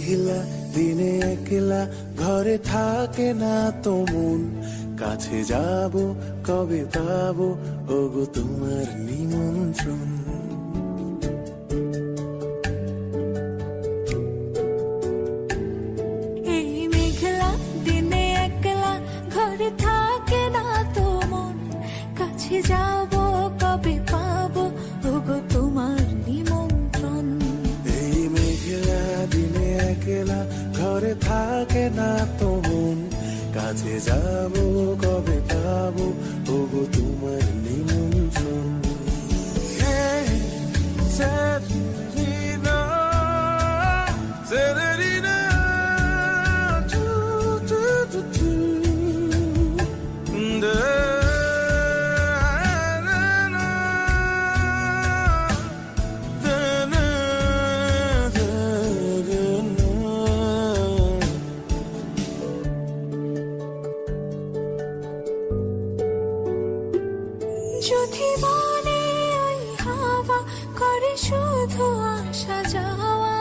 মেঘলা দিনে একলা ঘরে থাকে না তো মন, কাছে যাব কবে পাবো ওগো তোমার নিমন্ত্রণ। এই মেঘলা দিনে একলা ঘরে থাকে না তো মন, কাছে যাব কবে পাবো ওগো তোমার নিমন্ত্রণ। এই মেঘলা দিনে একলা ঘরে থাকে না তো মন, কাছে যাব কবে পাবো ওগো তোমার নিমন্ত্রণ। Severina, Severina, যদি মনে ওই হাওয়া করে শুধু আসা যাওয়া,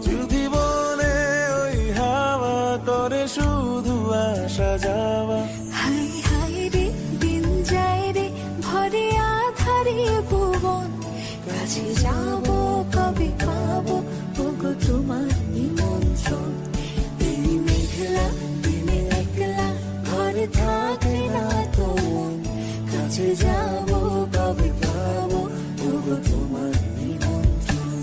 যদি বলে ওই হাওয়া করে শুধু আসা যাওয়া, হাই হাই রে দিন যায় রে ভরে আধারে ভুবন, কাছে যাব কবে পাবো ওগো তোমার নিমন্ত্রণ। এই মেঘলা দিনে একলা ঘরে থাকে না তো মন, কাছে যাব কবে পাবো ওগো তোমার নিমন্ত্রণ।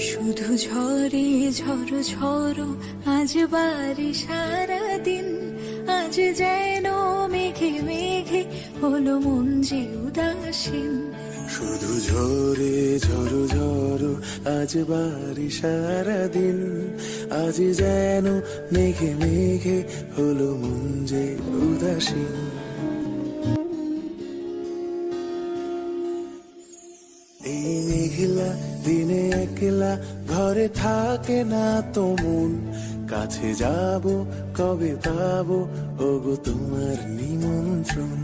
শুধু ঝরে ঝড়ো ঝড়ো আজ বাড়ি সারাদিন, আজ যেন মেঘে মেঘে হলো মন যে উদাসীন। শুধু ঝরে ঝড়ো ঝড়ো আজ বাড়ি সারাদিন, আজ যেন মেঘে মেঘে হলো মন যে উদাসীন। এই মেঘলা দিনে একলা ঘরে থাকে না তো মন, কাছে যাব কবে পাবো ওগো তোমার নিমন্ত্রণ।